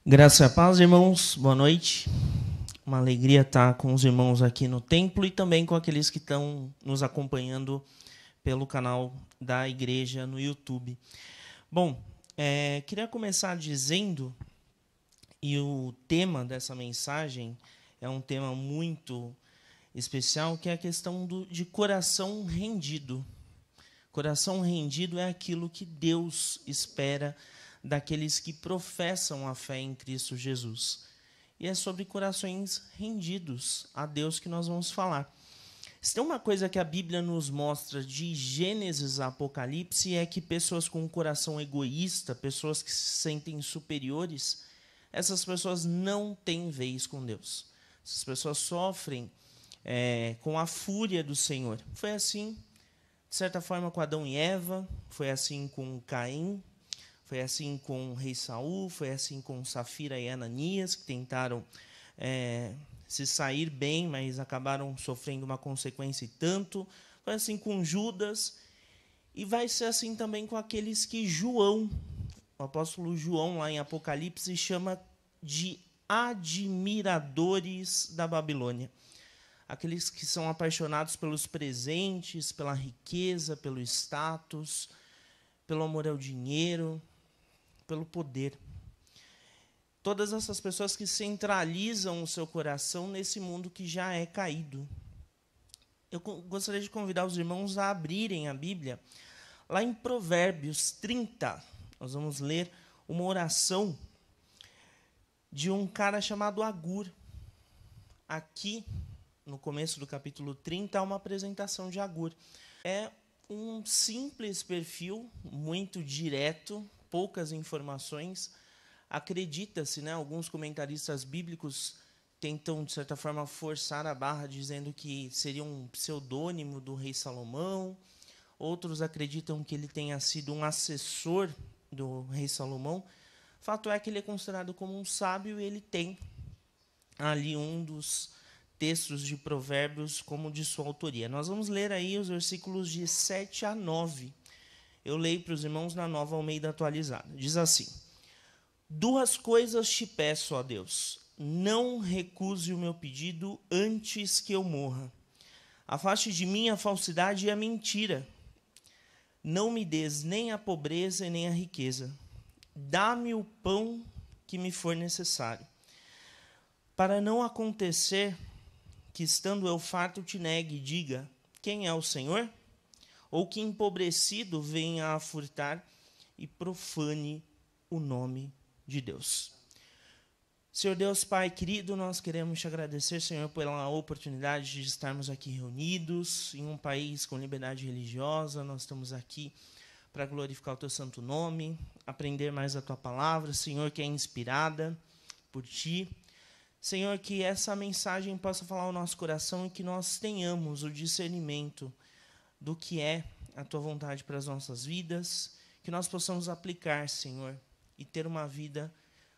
Graça e paz, irmãos. Boa noite. Uma alegria estar com os irmãos aqui no templo e também com aqueles que estão nos acompanhando pelo canal da igreja no YouTube. Bom, queria começar dizendo, e o tema dessa mensagem é um tema muito especial, que é a questão de coração rendido. Coração rendido é aquilo que Deus espera daqueles que professam a fé em Cristo Jesus. E é sobre corações rendidos a Deus que nós vamos falar. Se tem uma coisa que a Bíblia nos mostra de Gênesis a Apocalipse é que pessoas com um coração egoísta, pessoas que se sentem superiores, essas pessoas não têm vez com Deus. Essas pessoas sofrem com a fúria do Senhor. Foi assim, de certa forma, com Adão e Eva, foi assim com Caim, foi assim com o rei Saul, foi assim com Safira e Ananias, que tentaram se sair bem, mas acabaram sofrendo uma consequência e tanto. Foi assim com Judas, e vai ser assim também com aqueles que João, o apóstolo João, lá em Apocalipse, chama de admiradores da Babilônia. Aqueles que são apaixonados pelos presentes, pela riqueza, pelo status, pelo amor ao dinheiro, pelo poder. Todas essas pessoas que centralizam o seu coração nesse mundo que já é caído. Eu gostaria de convidar os irmãos a abrirem a Bíblia. Lá em Provérbios 30, nós vamos ler uma oração de um cara chamado Agur. Aqui, no começo do capítulo 30, há uma apresentação de Agur. É um simples perfil, muito direto, poucas informações. Acredita-se, alguns comentaristas bíblicos tentam, de certa forma, forçar a barra, dizendo que seria um pseudônimo do rei Salomão. Outros acreditam que ele tenha sido um assessor do rei Salomão. Fato é que ele é considerado como um sábio e ele tem ali um dos textos de Provérbios como de sua autoria. Nós vamos ler aí os versículos de 7 a 9. Eu leio para os irmãos na Nova Almeida Atualizada. Diz assim: Duas coisas te peço, ó Deus. Não recuse o meu pedido antes que eu morra. Afaste de mim a falsidade e a mentira. Não me des nem a pobreza e nem a riqueza. Dá-me o pão que me for necessário. Para não acontecer que, estando eu farto, te negue e diga: quem é o Senhor? Ou que empobrecido venha a furtar e profane o nome de Deus. Senhor Deus, Pai querido, nós queremos te agradecer, Senhor, pela oportunidade de estarmos aqui reunidos em um país com liberdade religiosa. Nós estamos aqui para glorificar o teu santo nome, aprender mais a tua palavra, Senhor, que é inspirada por ti. Senhor, que essa mensagem possa falar ao nosso coração e que nós tenhamos o discernimento do que é a tua vontade para as nossas vidas, que nós possamos aplicar, Senhor, e ter uma vida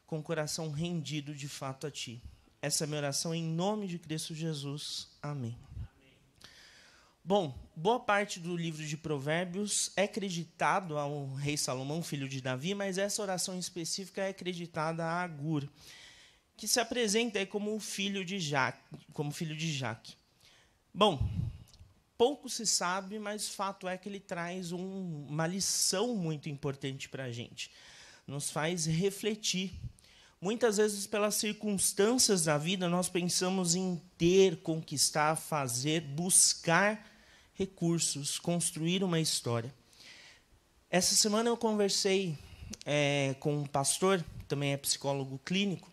com o coração rendido de fato a ti. Essa é a minha oração em nome de Cristo Jesus. Amém. Bom, boa parte do livro de Provérbios é acreditado ao rei Salomão, filho de Davi, mas essa oração específica é acreditada a Agur, que se apresenta aí como filho de Jaque. Bom, pouco se sabe, mas fato é que ele traz uma lição muito importante para a gente. Nos faz refletir. Muitas vezes, pelas circunstâncias da vida, nós pensamos em ter, conquistar, fazer, buscar recursos, construir uma história. Essa semana eu conversei com um pastor, também é psicólogo clínico,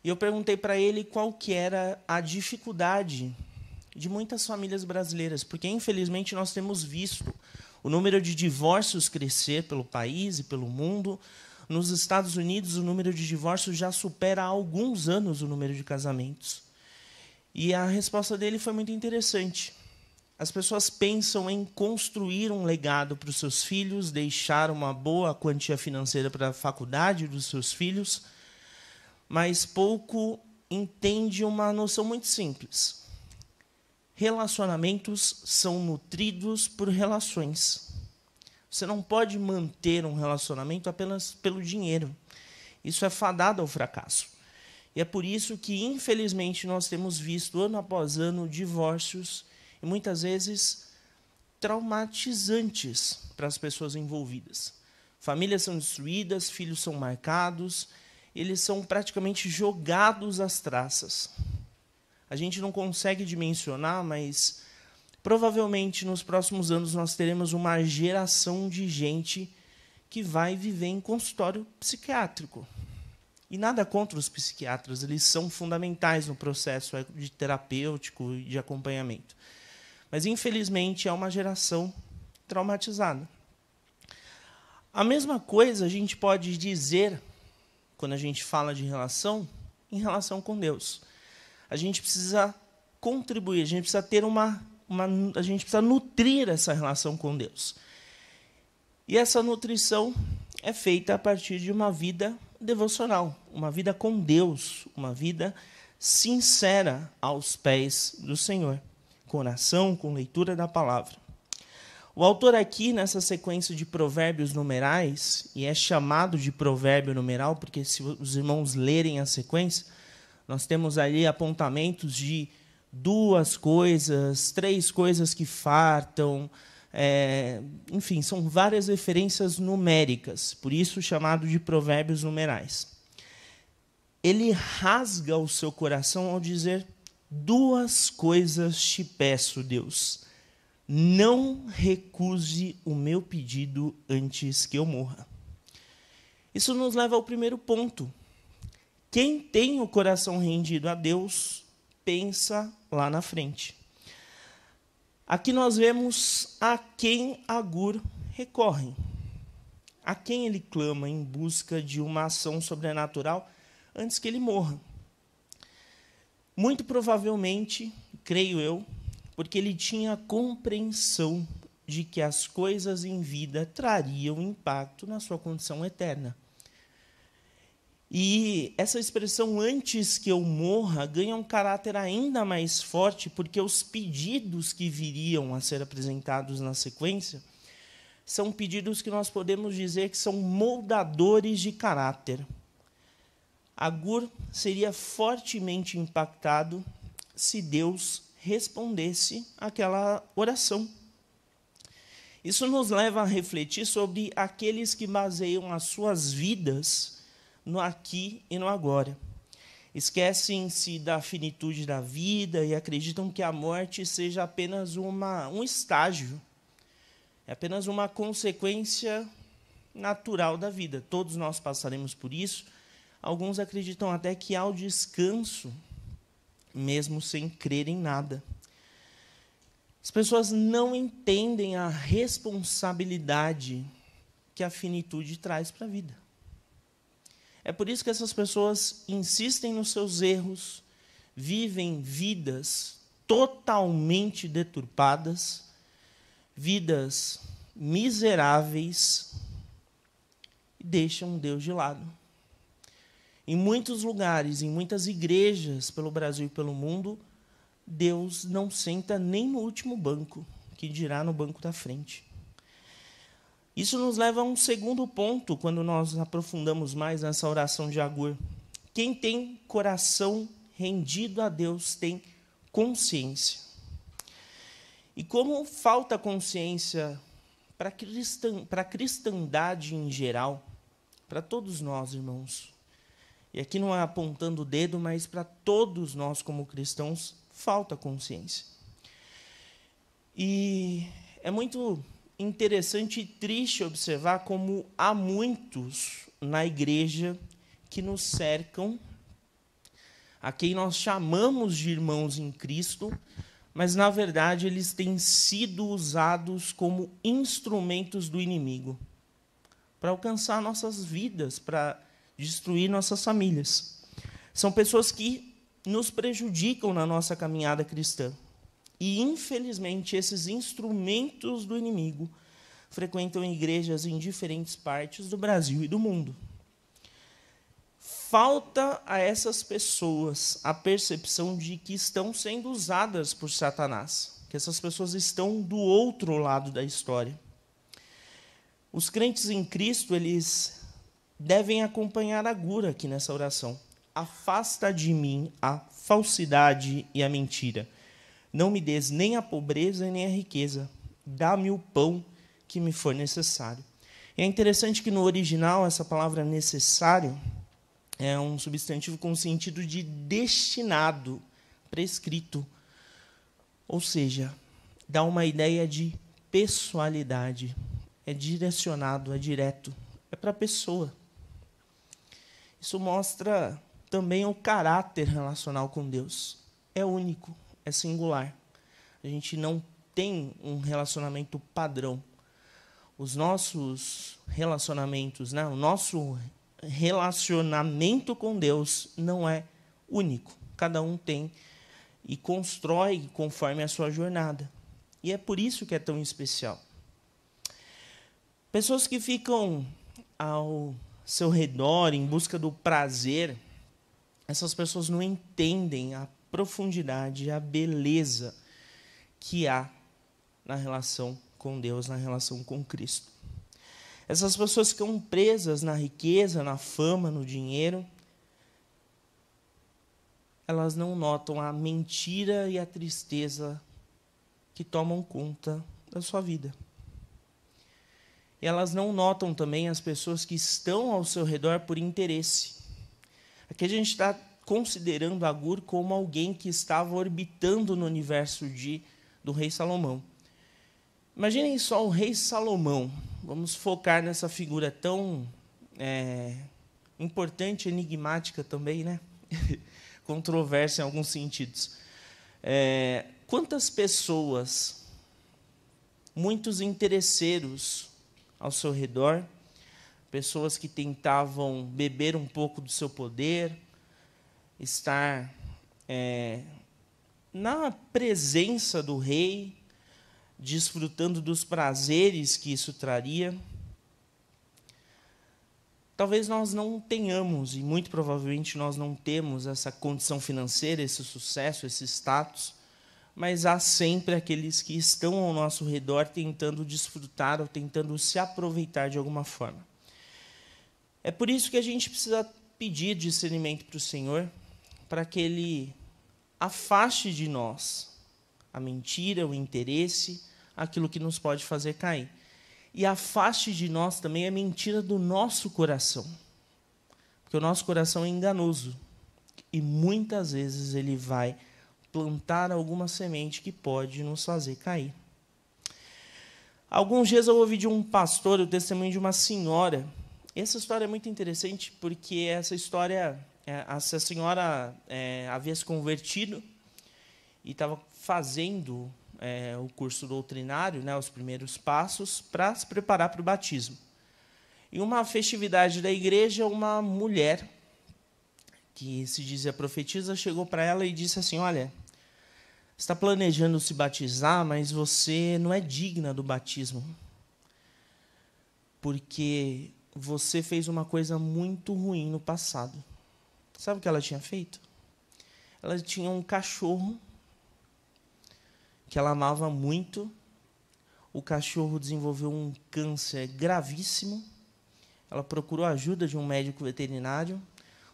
e eu perguntei para ele qual que era a dificuldade de muitas famílias brasileiras, porque, infelizmente, nós temos visto o número de divórcios crescer pelo país e pelo mundo. Nos Estados Unidos, o número de divórcios já supera há alguns anos o número de casamentos. E a resposta dele foi muito interessante. As pessoas pensam em construir um legado para os seus filhos, deixar uma boa quantia financeira para a faculdade dos seus filhos, mas pouco entende uma noção muito simples. Relacionamentos são nutridos por relações. Você não pode manter um relacionamento apenas pelo dinheiro. Isso é fadado ao fracasso. E é por isso que, infelizmente, nós temos visto, ano após ano, divórcios, e muitas vezes traumatizantes para as pessoas envolvidas. Famílias são destruídas, filhos são marcados, eles são praticamente jogados às traças. A gente não consegue dimensionar, mas provavelmente nos próximos anos nós teremos uma geração de gente que vai viver em consultório psiquiátrico. E nada contra os psiquiatras, eles são fundamentais no processo de terapêutico e de acompanhamento. Mas, infelizmente, é uma geração traumatizada. A mesma coisa a gente pode dizer, quando a gente fala de relação, em relação com Deus. A gente precisa contribuir, a gente precisa ter a gente precisa nutrir essa relação com Deus. E essa nutrição é feita a partir de uma vida devocional, uma vida com Deus, uma vida sincera aos pés do Senhor, com oração, com leitura da palavra. O autor aqui, nessa sequência de provérbios numerais, e é chamado de provérbio numeral, porque se os irmãos lerem a sequência, nós temos ali apontamentos de 2 coisas, 3 coisas que fartam, enfim, são várias referências numéricas, por isso chamado de provérbios numerais. Ele rasga o seu coração ao dizer: 2 coisas te peço, Deus. Não recuse o meu pedido antes que eu morra. Isso nos leva ao primeiro ponto. Quem tem o coração rendido a Deus, pensa lá na frente. Aqui nós vemos a quem Agur recorre. A quem ele clama em busca de uma ação sobrenatural antes que ele morra. Muito provavelmente, creio eu, porque ele tinha compreensão de que as coisas em vida trariam impacto na sua condição eterna. E essa expressão "antes que eu morra" ganha um caráter ainda mais forte, porque os pedidos que viriam a ser apresentados na sequência são pedidos que nós podemos dizer que são moldadores de caráter. Agur seria fortemente impactado se Deus respondesse àquela oração. Isso nos leva a refletir sobre aqueles que baseiam as suas vidas no aqui e no agora. Esquecem-se da finitude da vida e acreditam que a morte seja apenas um estágio, é apenas uma consequência natural da vida. Todos nós passaremos por isso. Alguns acreditam até que há o descanso, mesmo sem crer em nada. As pessoas não entendem a responsabilidade que a finitude traz para a vida. É por isso que essas pessoas insistem nos seus erros, vivem vidas totalmente deturpadas, vidas miseráveis, e deixam Deus de lado. Em muitos lugares, em muitas igrejas pelo Brasil e pelo mundo, Deus não senta nem no último banco, que dirá no banco da frente. Isso nos leva a um segundo ponto, quando nós aprofundamos mais nessa oração de Agur. Quem tem coração rendido a Deus tem consciência. E como falta consciência para a cristandade em geral, para todos nós, irmãos, e aqui não é apontando o dedo, mas para todos nós como cristãos, falta consciência. E é muito interessante e triste observar como há muitos na igreja que nos cercam, a quem nós chamamos de irmãos em Cristo, mas, na verdade, eles têm sido usados como instrumentos do inimigo para alcançar nossas vidas, para destruir nossas famílias. São pessoas que nos prejudicam na nossa caminhada cristã. E, infelizmente, esses instrumentos do inimigo frequentam igrejas em diferentes partes do Brasil e do mundo. Falta a essas pessoas a percepção de que estão sendo usadas por Satanás, que essas pessoas estão do outro lado da história. Os crentes em Cristo, eles devem acompanhar Agur aqui nessa oração. Afasta de mim a falsidade e a mentira. Não me des nem a pobreza nem a riqueza. Dá-me o pão que me for necessário. E é interessante que no original essa palavra necessário é um substantivo com sentido de destinado, prescrito. Ou seja, dá uma ideia de pessoalidade. É direcionado, é direto, é para a pessoa. Isso mostra também o caráter relacional com Deus. É único, é singular. A gente não tem um relacionamento padrão. Os nossos relacionamentos, né? O nosso relacionamento com Deus não é único. Cada um tem e constrói conforme a sua jornada. E é por isso que é tão especial. Pessoas que ficam ao seu redor em busca do prazer, essas pessoas não entendem a profundidade, a beleza que há na relação com Deus, na relação com Cristo. Essas pessoas ficam presas na riqueza, na fama, no dinheiro. Elas não notam a mentira e a tristeza que tomam conta da sua vida. E elas não notam também as pessoas que estão ao seu redor por interesse. Aqui a gente está considerando Agur como alguém que estava orbitando no universo do rei Salomão. Imaginem só o rei Salomão. Vamos focar nessa figura tão importante, enigmática também, né? Controversa em alguns sentidos. Quantas pessoas, muitos interesseiros ao seu redor, pessoas que tentavam beber um pouco do seu poder, estar na presença do rei, desfrutando dos prazeres que isso traria. Talvez nós não tenhamos, e muito provavelmente nós não temos essa condição financeira, esse sucesso, esse status, mas há sempre aqueles que estão ao nosso redor tentando desfrutar ou tentando se aproveitar de alguma forma. É por isso que a gente precisa pedir discernimento para o Senhor, para que Ele afaste de nós a mentira, o interesse, aquilo que nos pode fazer cair. E afaste de nós também a mentira do nosso coração. Porque o nosso coração é enganoso. E muitas vezes ele vai plantar alguma semente que pode nos fazer cair. Alguns dias eu ouvi de um pastor o testemunho de uma senhora. Essa história é muito interessante porque essa senhora havia se convertido e estava fazendo o curso doutrinário, né, os primeiros passos, para se preparar para o batismo. Em uma festividade da igreja, uma mulher, que se dizia profetisa, chegou para ela e disse assim: olha, você está planejando se batizar, mas você não é digna do batismo, porque você fez uma coisa muito ruim no passado. Sabe o que ela tinha feito? Ela tinha um cachorro que ela amava muito. O cachorro desenvolveu um câncer gravíssimo. Ela procurou a ajuda de um médico veterinário.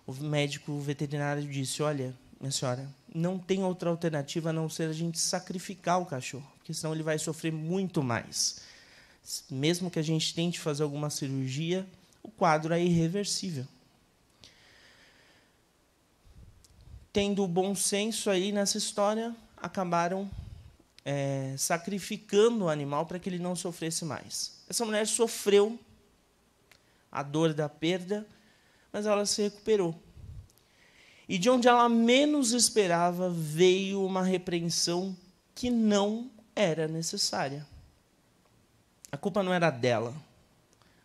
O médico veterinário disse: olha, minha senhora, não tem outra alternativa a não ser a gente sacrificar o cachorro, porque senão ele vai sofrer muito mais. Mesmo que a gente tente fazer alguma cirurgia, o quadro é irreversível. Tendo o bom senso aí nessa história, acabaram sacrificando o animal para que ele não sofresse mais. Essa mulher sofreu a dor da perda, mas ela se recuperou. E de onde ela menos esperava, veio uma repreensão que não era necessária. A culpa não era dela.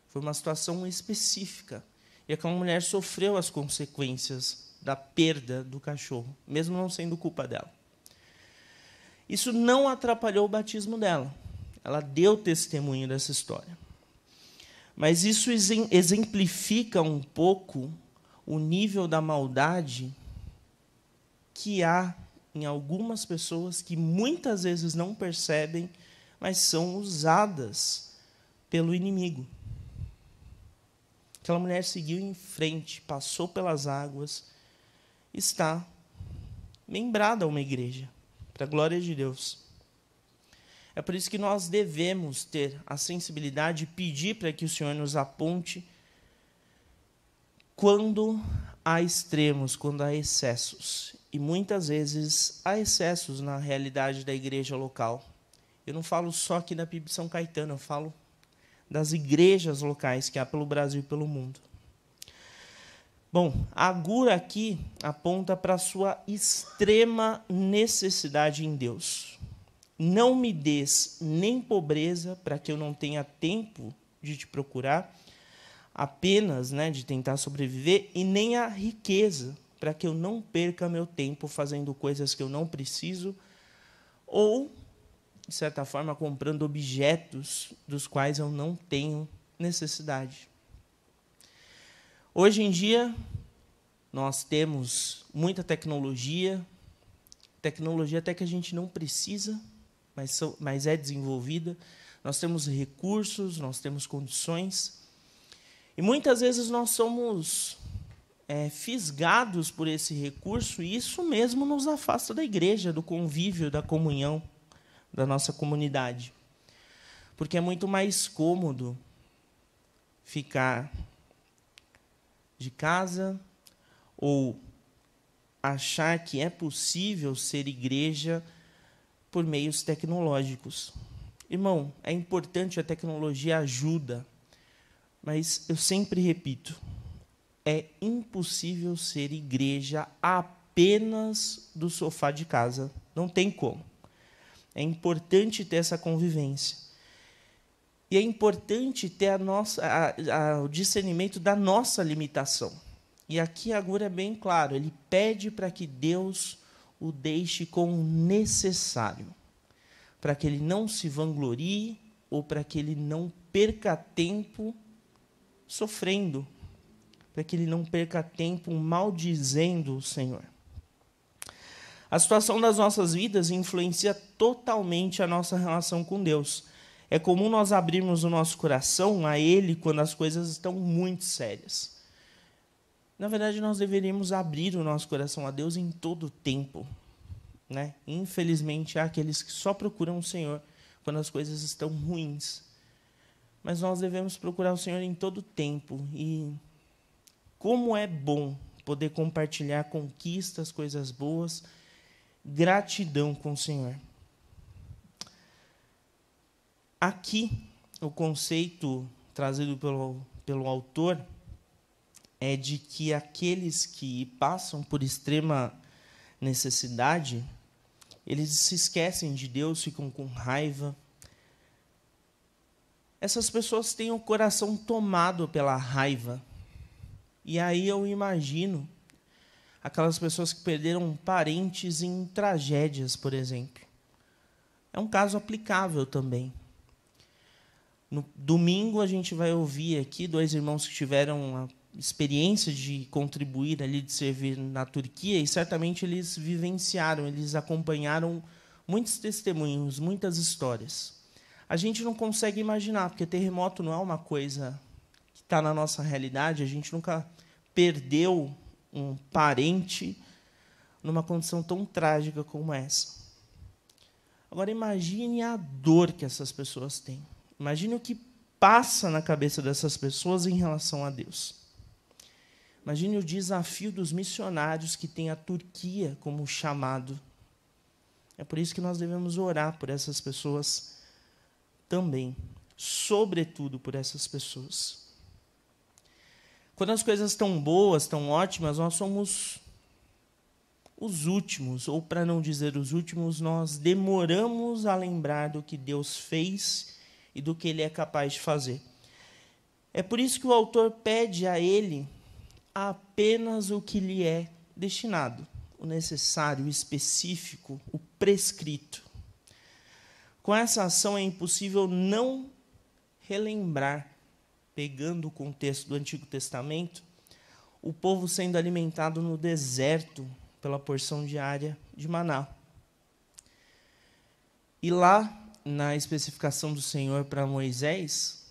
Foi uma situação específica. E aquela mulher sofreu as consequências da perda do cachorro, mesmo não sendo culpa dela. Isso não atrapalhou o batismo dela. Ela deu testemunho dessa história. Mas isso exemplifica um pouco o nível da maldade que há em algumas pessoas que muitas vezes não percebem, mas são usadas pelo inimigo. Aquela mulher seguiu em frente, passou pelas águas, está membrada a uma igreja, para a glória de Deus. É por isso que nós devemos ter a sensibilidade de pedir para que o Senhor nos aponte quando há extremos, quando há excessos. E muitas vezes há excessos na realidade da igreja local. Eu não falo só aqui da PIB São Caetano, eu falo das igrejas locais que há pelo Brasil e pelo mundo. Bom, a Agura aqui aponta para a sua extrema necessidade em Deus. Não me des nem pobreza para que eu não tenha tempo de te procurar, apenas, de tentar sobreviver, e nem a riqueza para que eu não perca meu tempo fazendo coisas que eu não preciso ou, de certa forma, comprando objetos dos quais eu não tenho necessidade. Hoje em dia, nós temos muita tecnologia até que a gente não precisa, mas é desenvolvida. Nós temos recursos, nós temos condições. E muitas vezes nós somos fisgados por esse recurso, e isso mesmo nos afasta da igreja, do convívio, da comunhão, da nossa comunidade. Porque é muito mais cômodo ficar de casa ou achar que é possível ser igreja por meios tecnológicos. Irmão, é importante, a tecnologia ajuda, mas eu sempre repito, é impossível ser igreja apenas do sofá de casa. Não tem como. É importante ter essa convivência. E é importante ter o discernimento da nossa limitação. E aqui agora é bem claro, ele pede para que Deus o deixe com o necessário, para que ele não se vanglorie ou para que ele não perca tempo sofrendo, para que ele não perca tempo maldizendo o Senhor. A situação das nossas vidas influencia totalmente a nossa relação com Deus. É comum nós abrirmos o nosso coração a Ele quando as coisas estão muito sérias. Na verdade, nós deveríamos abrir o nosso coração a Deus em todo o tempo. Infelizmente, há aqueles que só procuram o Senhor quando as coisas estão ruins. Mas nós devemos procurar o Senhor em todo o tempo. E como é bom poder compartilhar conquistas, coisas boas, gratidão com o Senhor. Aqui, o conceito trazido pelo autor é de que aqueles que passam por extrema necessidade, eles se esquecem de Deus, ficam com raiva. Essas pessoas têm o coração tomado pela raiva. E aí eu imagino aquelas pessoas que perderam parentes em tragédias, por exemplo. É um caso aplicável também. No domingo, a gente vai ouvir aqui 2 irmãos que tiveram a experiência de contribuir ali, de servir na Turquia, e certamente eles vivenciaram, eles acompanharam muitos testemunhos, muitas histórias. A gente não consegue imaginar, porque terremoto não é uma coisa que está na nossa realidade, a gente nunca perdeu um parente numa condição tão trágica como essa. Agora, imagine a dor que essas pessoas têm. Imagine o que passa na cabeça dessas pessoas em relação a Deus. Imagine o desafio dos missionários que têm a Turquia como chamado. É por isso que nós devemos orar por essas pessoas também, sobretudo por essas pessoas. Quando as coisas estão boas, estão ótimas, nós somos os últimos, ou para não dizer os últimos, nós demoramos a lembrar do que Deus fez e do que Ele é capaz de fazer. É por isso que o autor pede a ele apenas o que lhe é destinado, o necessário, o específico, o prescrito. Com essa ação é impossível não relembrar, pegando o contexto do Antigo Testamento, o povo sendo alimentado no deserto pela porção diária de maná. E lá, na especificação do Senhor para Moisés,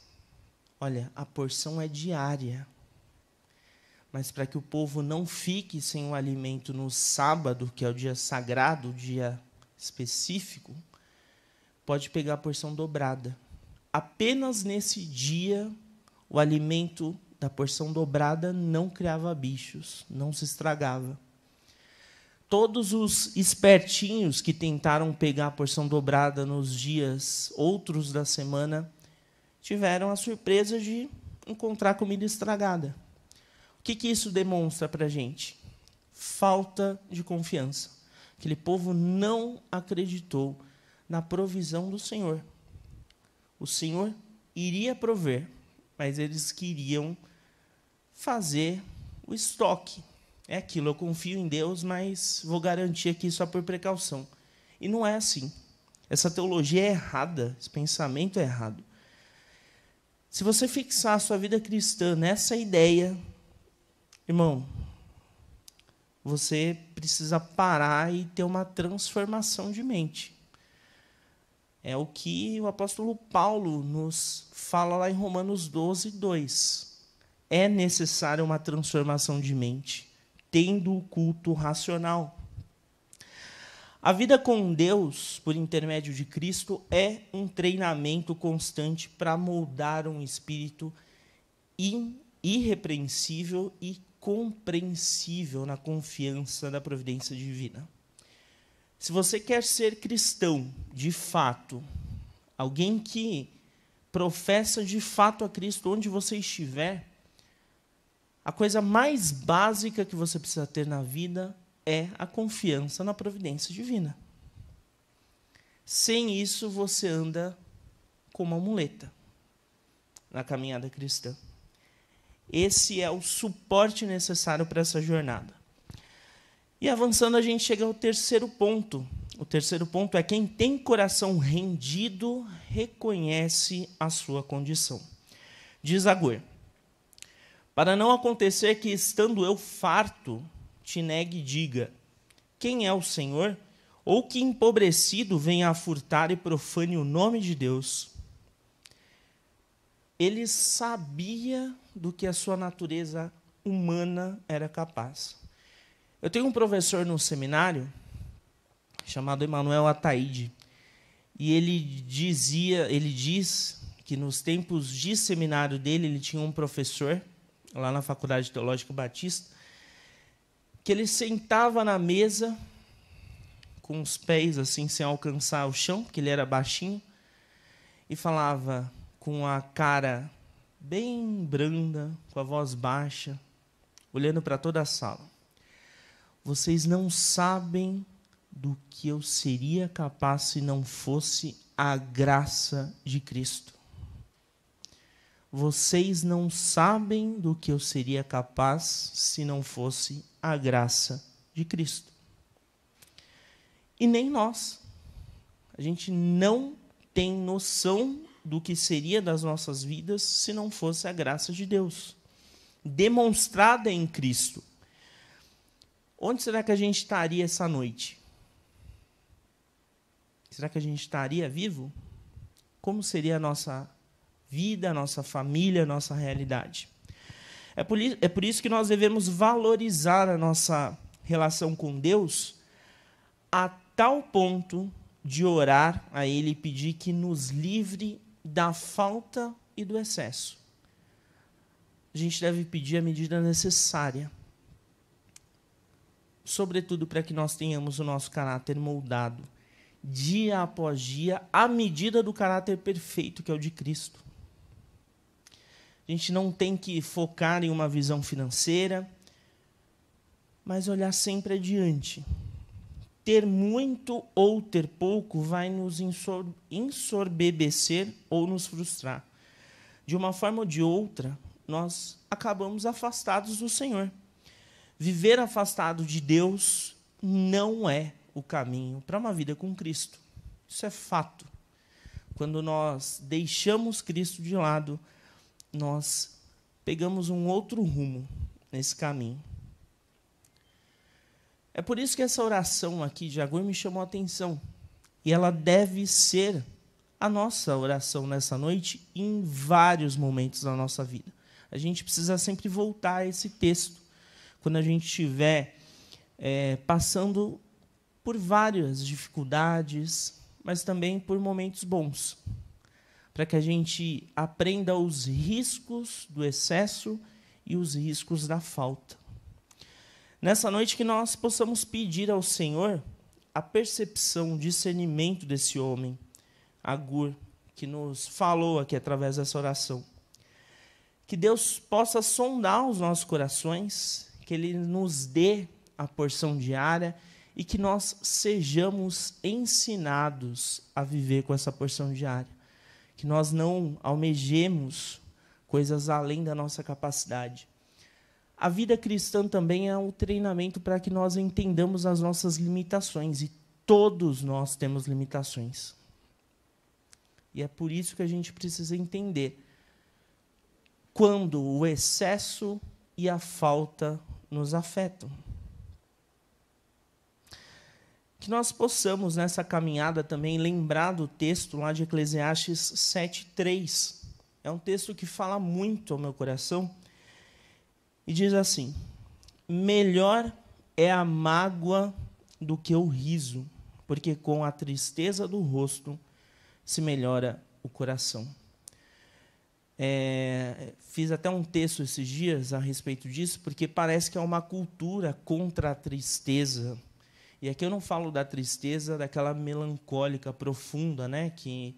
olha, a porção é diária. mas para que o povo não fique sem o alimento no sábado, que é o dia sagrado, o dia específico, pode pegar a porção dobrada. Apenas nesse dia, o alimento da porção dobrada não criava bichos, não se estragava. Todos os espertinhos que tentaram pegar a porção dobrada nos dias outros da semana tiveram a surpresa de encontrar comida estragada. O que isso demonstra para a gente? Falta de confiança. Aquele povo não acreditou na provisão do Senhor. O Senhor iria prover, mas eles queriam fazer o estoque. É aquilo, eu confio em Deus, mas vou garantir aqui só por precaução. E não é assim. Essa teologia é errada, esse pensamento é errado. Se você fixar a sua vida cristã nessa ideia, irmão, você precisa parar e ter uma transformação de mente. É o que o apóstolo Paulo nos fala lá em Romanos 12, 2. É necessária uma transformação de mente, tendo o culto racional. A vida com Deus, por intermédio de Cristo, é um treinamento constante para moldar um espírito irrepreensível e compreensível na confiança da providência divina. Se você quer ser cristão, de fato, alguém que professa de fato a Cristo onde você estiver, a coisa mais básica que você precisa ter na vida é a confiança na providência divina. Sem isso, você anda como uma muleta na caminhada cristã. Esse é o suporte necessário para essa jornada. E avançando, a gente chega ao terceiro ponto. O terceiro ponto é: quem tem coração rendido reconhece a sua condição. Diz Agur: para não acontecer que, estando eu farto, te negue e diga: quem é o Senhor? Ou que, empobrecido, venha a furtar e profane o nome de Deus. Ele sabia do que a sua natureza humana era capaz. Eu tenho um professor no seminário chamado Emanuel Ataíde, e ele diz que nos tempos de seminário dele, ele tinha um professor lá na Faculdade Teológica Batista, que ele sentava na mesa com os pés assim sem alcançar o chão, porque ele era baixinho, e falava com a cara bem branda, com a voz baixa, olhando para toda a sala: vocês não sabem do que eu seria capaz se não fosse a graça de Cristo. Vocês não sabem do que eu seria capaz se não fosse a graça de Cristo. E nem nós. A gente não tem noção do que seria das nossas vidas se não fosse a graça de Deus, demonstrada em Cristo. Onde será que a gente estaria essa noite? Será que a gente estaria vivo? Como seria a nossa vida, a nossa família, a nossa realidade? É por isso que nós devemos valorizar a nossa relação com Deus a tal ponto de orar a Ele e pedir que nos livre da falta e do excesso. A gente deve pedir a medida necessária, sobretudo para que nós tenhamos o nosso caráter moldado, dia após dia, à medida do caráter perfeito que é o de Cristo. A gente não tem que focar em uma visão financeira, mas olhar sempre adiante. Ter muito ou ter pouco vai nos ensorbebecer ou nos frustrar. De uma forma ou de outra, nós acabamos afastados do Senhor. Viver afastado de Deus não é o caminho para uma vida com Cristo. Isso é fato. Quando nós deixamos Cristo de lado, nós pegamos um outro rumo nesse caminho. É por isso que essa oração aqui de Agur me chamou a atenção. E ela deve ser a nossa oração nessa noite em vários momentos da nossa vida. A gente precisa sempre voltar a esse texto. quando a gente estiver passando por várias dificuldades, mas também por momentos bons, para que a gente aprenda os riscos do excesso e os riscos da falta. Nessa noite que nós possamos pedir ao Senhor a percepção, o discernimento desse homem, Agur, que nos falou aqui através dessa oração. Que Deus possa sondar os nossos corações, que Ele nos dê a porção diária e que nós sejamos ensinados a viver com essa porção diária. Que nós não almejemos coisas além da nossa capacidade. A vida cristã também é um treinamento para que nós entendamos as nossas limitações, e todos nós temos limitações. E é por isso que a gente precisa entender quando o excesso e a falta nos afetam. Que nós possamos, nessa caminhada, também lembrar do texto lá de Eclesiastes 7:3. É um texto que fala muito ao meu coração. E diz assim: melhor é a mágoa do que o riso, porque com a tristeza do rosto se melhora o coração. Fiz até um texto esses dias a respeito disso, porque parece que é uma cultura contra a tristeza. E aqui eu não falo da tristeza, daquela melancólica profunda, né, que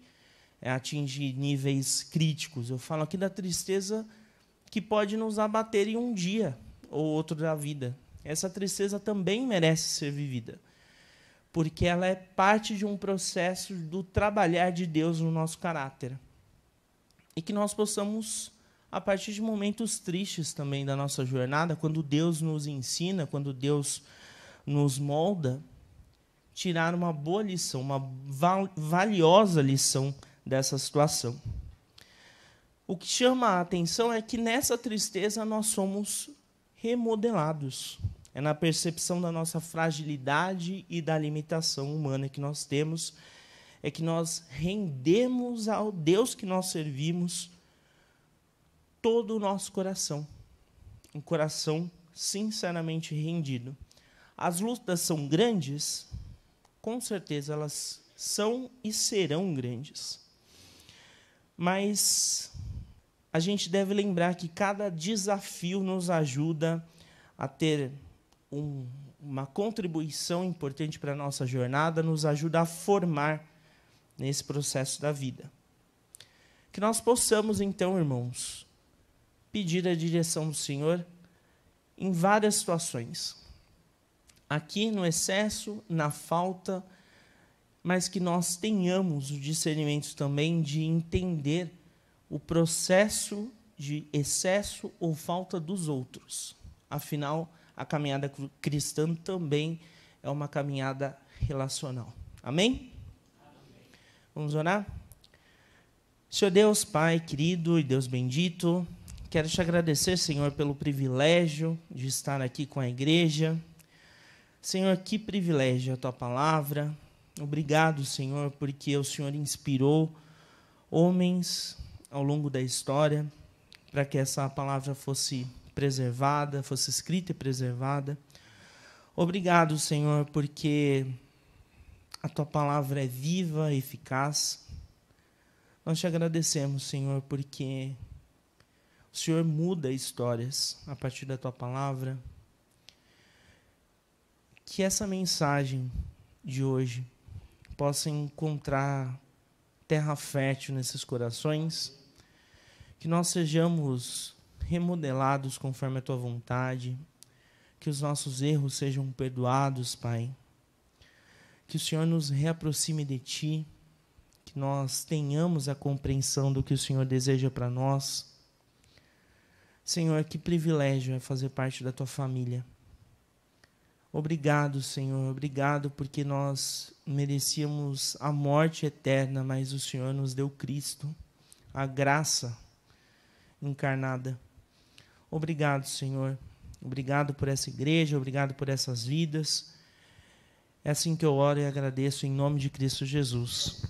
atinge níveis críticos. Eu falo aqui da tristeza que pode nos abater em um dia ou outro da vida. Essa tristeza também merece ser vivida, porque ela é parte de um processo do trabalhar de Deus no nosso caráter. E que nós possamos, a partir de momentos tristes também da nossa jornada, quando Deus nos ensina, quando Deus nos molda, tirar uma boa lição, uma valiosa lição dessa situação. O que chama a atenção é que nessa tristeza nós somos remodelados. É na percepção da nossa fragilidade e da limitação humana que nós temos, é que nós rendemos ao Deus que nós servimos todo o nosso coração. Um coração sinceramente rendido. As lutas são grandes? Com certeza elas são e serão grandes. Mas a gente deve lembrar que cada desafio nos ajuda a ter uma contribuição importante para a nossa jornada, nos ajuda a formar nesse processo da vida. Que nós possamos, então, irmãos, pedir a direção do Senhor em várias situações. Aqui no excesso, na falta, mas que nós tenhamos o discernimento também de entender o processo de excesso ou falta dos outros. Afinal, a caminhada cristã também é uma caminhada relacional. Amém? Vamos orar? Senhor Deus, Pai querido e Deus bendito, quero te agradecer, Senhor, pelo privilégio de estar aqui com a igreja. Senhor, que privilégio a Tua palavra. Obrigado, Senhor, porque o Senhor inspirou homens ao longo da história para que essa palavra fosse preservada, fosse escrita e preservada. Obrigado, Senhor, porque a Tua palavra é viva e eficaz. Nós te agradecemos, Senhor, porque o Senhor muda histórias a partir da Tua palavra. Que essa mensagem de hoje possa encontrar terra fértil nesses corações, que nós sejamos remodelados conforme a Tua vontade, que os nossos erros sejam perdoados, Pai, que o Senhor nos reaproxime de Ti, que nós tenhamos a compreensão do que o Senhor deseja para nós. Senhor, que privilégio é fazer parte da Tua família. Obrigado, Senhor, obrigado porque nós merecíamos a morte eterna, mas o Senhor nos deu Cristo, a graça encarnada. Obrigado, Senhor, obrigado por essa igreja, obrigado por essas vidas. É assim que eu oro e agradeço em nome de Cristo Jesus.